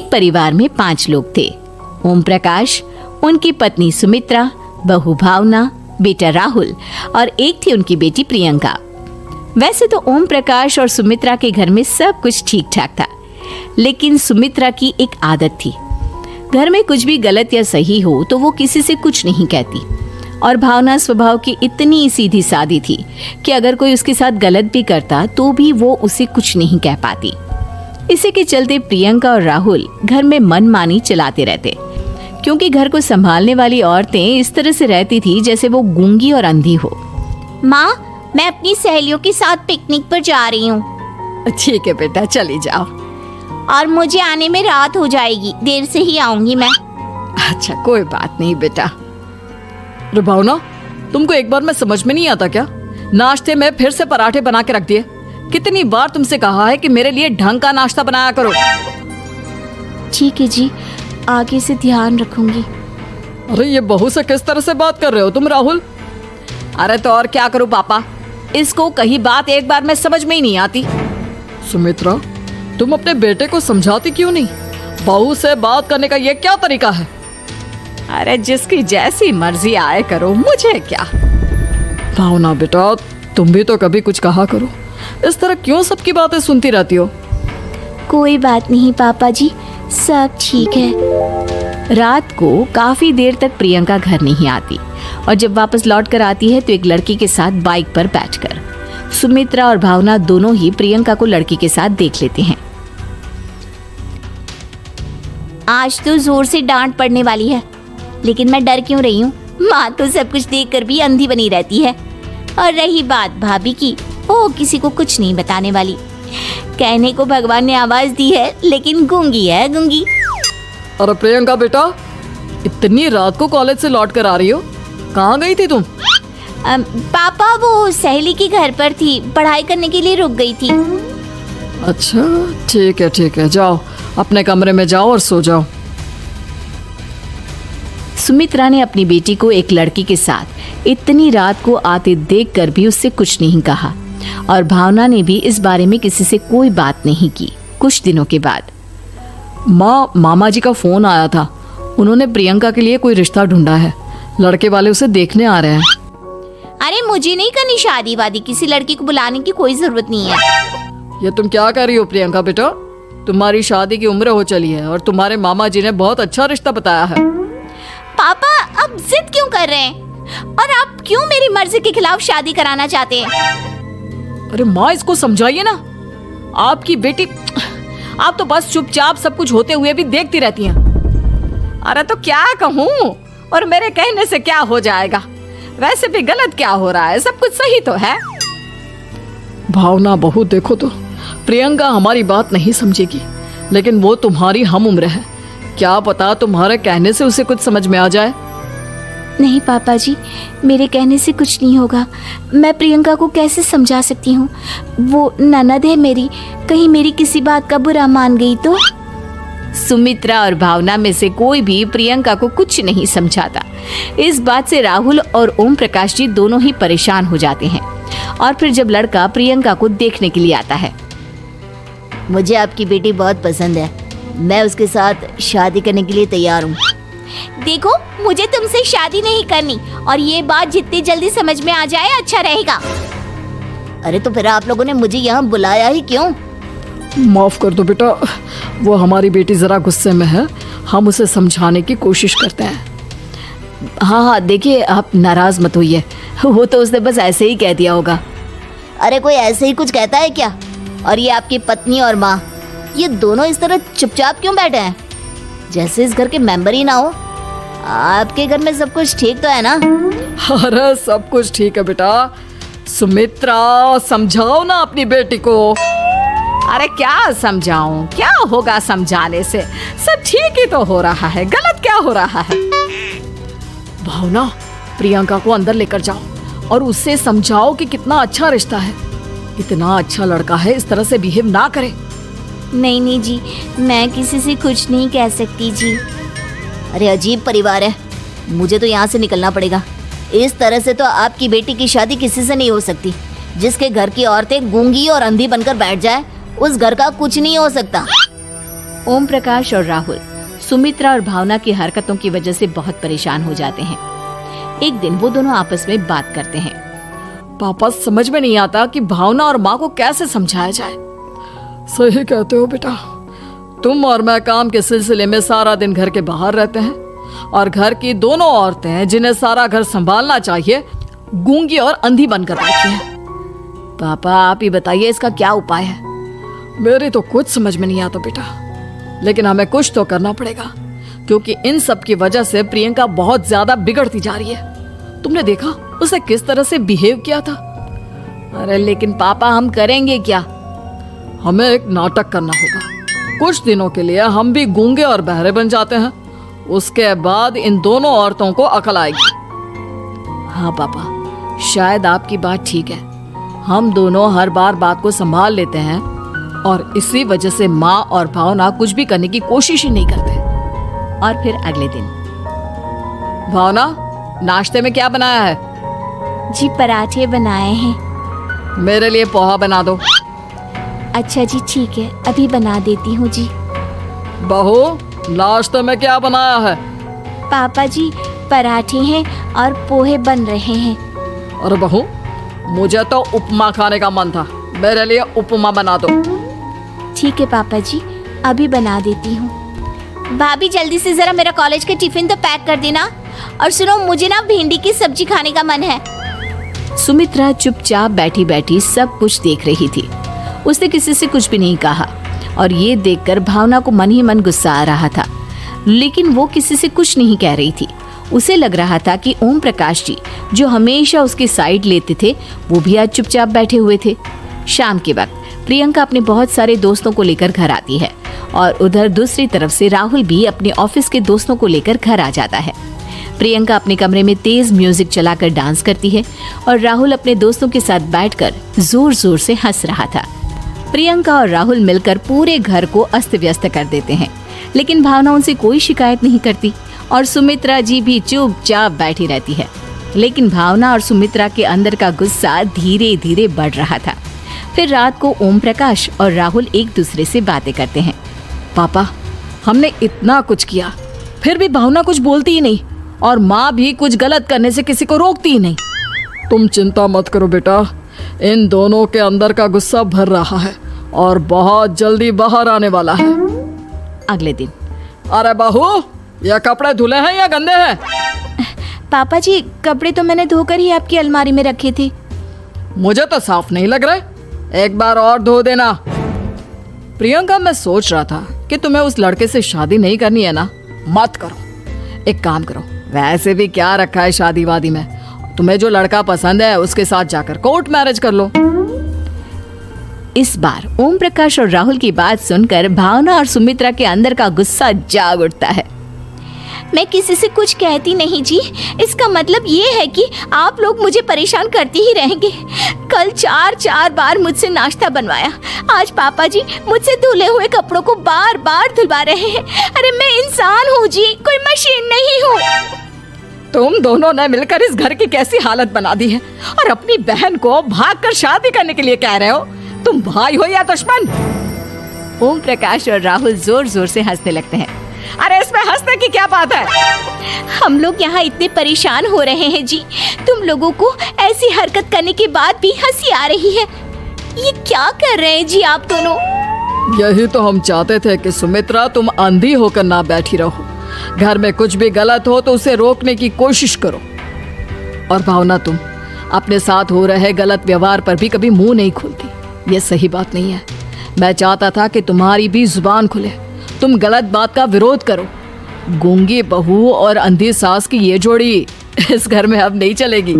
एक परिवार में 5 लोग थे। ओम प्रकाश, उनकी पत्नी सुमित्रा, बहू भावना, बेटा राहुल और एक थी उनकी बेटी प्रियंका। वैसे तो ओम प्रकाश और सुमित्रा के घर में सब कुछ ठीक ठाक था, लेकिन सुमित्रा की एक आदत थी। घर में कुछ भी गलत या सही हो तो वो किसी से कुछ नहीं कहती, और भावना स्वभाव की इतनी सीधी सादी थी कि अगर कोई उसके साथ गलत भी करता तो भी वो उसे कुछ नहीं कह पाती। इसी के चलते प्रियंका और राहुल घर में मनमानी चलाते रहते, क्योंकि घर को संभालने वाली औरतें इस तरह से रहती थी जैसे वो गूंगी और अंधी हो। माँ, मैं अपनी सहेलियों के साथ पिकनिक पर जा रही हूँ। ठीक है बेटा, चली जाओ। और मुझे आने में रात हो जाएगी, देर से ही आऊंगी मैं। अच्छा, कोई बात नहीं बेटा। अरे भावना, तुमको एक बार में समझ में नहीं आता क्या? नाश्ते में फिर से पराठे बना के रख दिए। कितनी बार तुमसे कहा है कि मेरे लिए ढंग का नाश्ता बनाया करो। ठीक है जी, आगे से ध्यान रखूंगी। अरे ये बहू से किस तरह से बात कर रहे हो तुम राहुल? अरे तो और क्या करूं पापा, इसको कहीं बात एक बार में समझ में ही नहीं आती। सुमित्रा, तुम अपने बेटे को समझाती क्यों नहीं? बहू से बात करने का ये क्या तरीका है? अरे जिसकी जैसी मर्जी आए करो, मुझे क्या। भावना बेटा, तुम भी तो कभी कुछ कहा करो। इस तरह क्यों सबकी बातें सुनती रहती हो? कोई बात नहीं पापा जी, सब ठीक है। रात को काफी देर तक प्रियंका घर नहीं आती, और जब वापस लौट कर आती है तो एक लड़की के साथ बाइक पर बैठकर सुमित्रा और भावना दोनों ही प्रियंका को लड़की के साथ देख लेते हैं। आज तो जोर से डांट पड़ने वाली है, लेकिन मैं डर क्यों रही हूँ? माँ तो सब कुछ देखकर भी अंधी बनी रहती है। और रही बात भाभी की, वो किसी को कुछ नहीं बताने वाली। कहने को भगवान ने आवाज दी है, लेकिन गूंगी है गूंगी। अरे प्रियंका बेटा, इतनी रात को कॉलेज से लौट कर आ रही हो? कहाँ गई थी तुम? पापा, वो सहेली के घर पर थी, पढ़ाई करने के लिए रुक गई थी। अच्छा ठीक है, जाओ अपने कमरे में जाओ और सो जाओ। सुमित्रा ने अपनी बेटी को एक लड़की के साथ इतनी रात को आते देखकर भी उससे कुछ नहीं कहा, और भावना ने भी इस बारे में किसी से कोई बात नहीं की। कुछ दिनों के बाद मामा जी का फोन आया था। उन्होंने प्रियंका के लिए कोई रिश्ता ढूंढा है, लड़के वाले उसे देखने आ रहे हैं। अरे मुझे नहीं करनी शादी वादी, किसी लड़की को बुलाने की कोई जरूरत नहीं है। ये तुम क्या कर रही हो प्रियंका बेटा? तुम्हारी शादी की उम्र हो चली है और तुम्हारे मामा जी ने बहुत अच्छा रिश्ता बताया है। पापा, अब जिद क्यों कर रहे हैं? और आप क्यों मेरी मर्जी के खिलाफ शादी कराना चाहते हैं? अरे माँ, इसको समझाइए ना। आपकी बेटी, आप तो बस चुपचाप सब कुछ होते हुए भी देखती रहती हैं। अरे तो क्या कहूँ, और मेरे कहने से क्या हो जाएगा? वैसे भी गलत क्या हो रहा है, सब कुछ सही तो है। भावना बहू, देखो तो प्रियंका हमारी बात नहीं समझेगी, लेकिन वो तुम्हारी हम उम्र है। क्या पता तुम्हारे कहने से उसे कुछ समझ में आ जाए। नहीं पापा जी, मेरे कहने से कुछ नहीं होगा। मैं प्रियंका को कैसे समझा सकती हूँ? वो ननद है मेरी, कहीं मेरी किसी बात का बुरा मान गई तो। सुमित्रा और भावना में से कोई भी प्रियंका को कुछ नहीं समझाता। इस बात से राहुल और ओम प्रकाश जी दोनों ही परेशान हो जाते हैं। और फिर जब लड़का प्रियंका को देखने के लिए आता है, मुझे आपकी बेटी बहुत पसंद है, मैं उसके साथ शादी करने के लिए तैयार हूँ। देखो, मुझे तुमसे शादी नहीं करनी, और ये बात जितनी जल्दी समझ में आ जाए अच्छा रहेगा। अरे तो फिर आप लोगों ने मुझे यहाँ बुलाया ही क्यों? माफ कर दो बेटा, वो हमारी बेटी जरा गुस्से में है, हम उसे समझाने की कोशिश करते हैं। हाँ, देखिए आप नाराज मत होइए, वो तो उसने बस ऐसे ही कह दिया होगा। अरे कोई ऐसे ही कुछ कहता है क्या? और ये आपकी पत्नी और माँ, ये दोनों इस तरह चुपचाप क्यों बैठे हैं, जैसे इस घर के मेंबर ही ना हो? आपके घर में सब कुछ ठीक तो है ना? अरे सब कुछ ठीक है बेटा। सुमित्रा, समझाओ ना अपनी बेटी को। अरे क्या समझाऊं, क्या होगा समझाने से? सब ठीक ही तो हो रहा है, गलत क्या हो रहा है? भावना, प्रियंका को अंदर लेकर जाओ और उससे समझाओ कि कितना अच्छा रिश्ता है। इतना अच्छा लड़का है, इस तरह से बिहेव ना करे। नहीं जी, मैं किसी से कुछ नहीं कह सकती जी। अरे अजीब परिवार है, मुझे तो यहाँ से निकलना पड़ेगा। इस तरह से तो आपकी बेटी की शादी किसी से नहीं हो सकती। जिसके घर की औरतें गूंगी और अंधी बनकर बैठ जाए, उस घर का कुछ नहीं हो सकता। ओम प्रकाश और राहुल सुमित्रा और भावना की हरकतों की वजह से बहुत परेशान हो जाते हैं। एक दिन वो दोनों आपस में बात करते हैं। पापा, समझ में नहीं आता कि भावना और माँ को कैसे समझाया जाए। सही कहते हो बेटा, तुम और मैं काम के सिलसिले में सारा दिन घर के बाहर रहते हैं और घर की दोनों औरतें जिन्हें सारा घर संभालना चाहिए गूंगी और अंधी बनकर बैठी हैं। पापा, आप ही बताइए इसका क्या उपाय है। मेरी तो कुछ समझ में नहीं आता बेटा, लेकिन हमें कुछ तो करना पड़ेगा क्योंकि इन सब की वजह से प्रियंका बहुत ज्यादा बिगड़ती जा रही है। तुमने देखा उसे किस तरह से बिहेव किया था। अरे लेकिन पापा, हम करेंगे क्या? हमें एक नाटक करना होगा। कुछ दिनों के लिए हम भी गूंगे और बहरे बन जाते हैं, उसके बाद इन दोनों औरतों को अकल आएगी। हाँ पापा, शायद आपकी बात ठीक है। हम दोनों हर बार बात को संभाल लेते हैं और इसी वजह से माँ और भावना कुछ भी करने की कोशिश ही नहीं करते। और फिर अगले दिन, भावना, नाश्ते में क्या बनाया है? जी पराठे बनाए हैं। मेरे लिए पोहा बना दो। अच्छा जी, ठीक है, अभी बना देती हूँ जी। बहू, नाश्ते में क्या बनाया है? पापा जी, पराठे हैं और पोहे बन रहे हैं। अरे बहू, मुझे तो उपमा खाने का मन था, मेरे लिए उपमा बना दो। ठीक है पापा जी, अभी बना देती हूँ। भाभी, जल्दी से जरा मेरा कॉलेज का टिफिन तो पैक कर देना। और सुनो, मुझे ना भिंडी की सब्जी खाने का मन है। सुमित्रा चुपचाप बैठी बैठी सब कुछ देख रही थी। उसने किसी से कुछ भी नहीं कहा और ये देखकर भावना को मन ही मन गुस्सा आ रहा था, लेकिन वो किसी से कुछ नहीं कह रही थी। उसे लग रहा था कि ओम प्रकाश जी, जो हमेशा उसकी साइड लेते थे, वो भी आज चुपचाप बैठे हुए थे। शाम के वक्त प्रियंका अपने बहुत सारे दोस्तों को लेकर घर आती है और उधर दूसरी तरफ से राहुल भी अपने ऑफिस के दोस्तों को लेकर घर आ जाता है। प्रियंका अपने कमरे में तेज म्यूजिक चलाकर डांस करती है और राहुल अपने दोस्तों के साथ बैठकर जोर जोर से हंस रहा था। प्रियंका और राहुल मिलकर पूरे घर को अस्त व्यस्त कर देते हैं, लेकिन भावना उनसे कोई शिकायत नहीं करती और सुमित्रा जी भी चुपचाप बैठी रहती है। लेकिन भावना और सुमित्रा के अंदर का गुस्सा धीरे धीरे बढ़ रहा था। फिर रात को ओम प्रकाश और राहुल एक दूसरे से बातें करते हैं। पापा, हमने इतना कुछ किया, फिर भी भावना कुछ बोलती ही नहीं और माँ भी कुछ गलत करने से किसी को रोकती ही नहीं। तुम चिंता मत करो बेटा, इन दोनों के अंदर का गुस्सा भर रहा है और बहुत जल्दी बाहर आने वाला है। अगले दिन, अरे बहू, ये कपड़े धुले हैं या गंदे हैं? पापा जी, कपड़े तो मैंने धोकर ही आपकी अलमारी में रखे थे। मुझे तो साफ नहीं लग रहे, एक बार और धो देना। प्रियंका, मैं सोच रहा था कि तुम्हें उस लड़के से शादी नहीं करनी है ना, मत करो। एक काम करो, वैसे भी क्या रखा है शादी वादी में, तुम्हें जो लड़का पसंद है उसके साथ जाकर कोर्ट मैरिज कर लो। इस बार ओम प्रकाश और राहुल की बात सुनकर भावना और सुमित्रा के अंदर का गुस्सा जाग उठता है। मैं किसी से कुछ कहती नहीं जी, इसका मतलब ये है कि आप लोग मुझे परेशान करते ही रहेंगे। कल 4 बार मुझसे नाश्ता बनवाया, आज पापा जी मुझसे धुले हुए कपड़ों को बार बार धुलवा रहे हैं। अरे मैं इंसान हूँ जी, कोई मशीन नहीं हूँ। तुम दोनों ने मिलकर इस घर की कैसी हालत बना दी है और अपनी बहन को भागकर शादी करने के लिए कह रहे हो। तुम भाई हो या दुश्मन? ओम प्रकाश और राहुल जोर जोर से हंसने लगते हैं। अरे इसमें हंसने की क्या बात है? हम लोग यहाँ इतने परेशान हो रहे हैं जी, तुम लोगों को ऐसी हरकत करने के बाद भी हंसी आ रही है। ये क्या कर रहे हैं जी आप दोनों? यही तो हम चाहते थे कि सुमित्रा, तुम अंधी होकर ना बैठी रहो। घर में कुछ भी गलत हो तो उसे रोकने की कोशिश करो। और भावना, तुम अपने साथ हो रहे गलत व्यवहार पर भी कभी मुंह नहीं खोलती। ये सही बात नहीं है। मैं चाहता था कि तुम्हारी भी जुबान खुले, तुम गलत बात का विरोध करो। गूंगी बहू और अंधी सास की ये जोड़ी इस घर में अब नहीं चलेगी।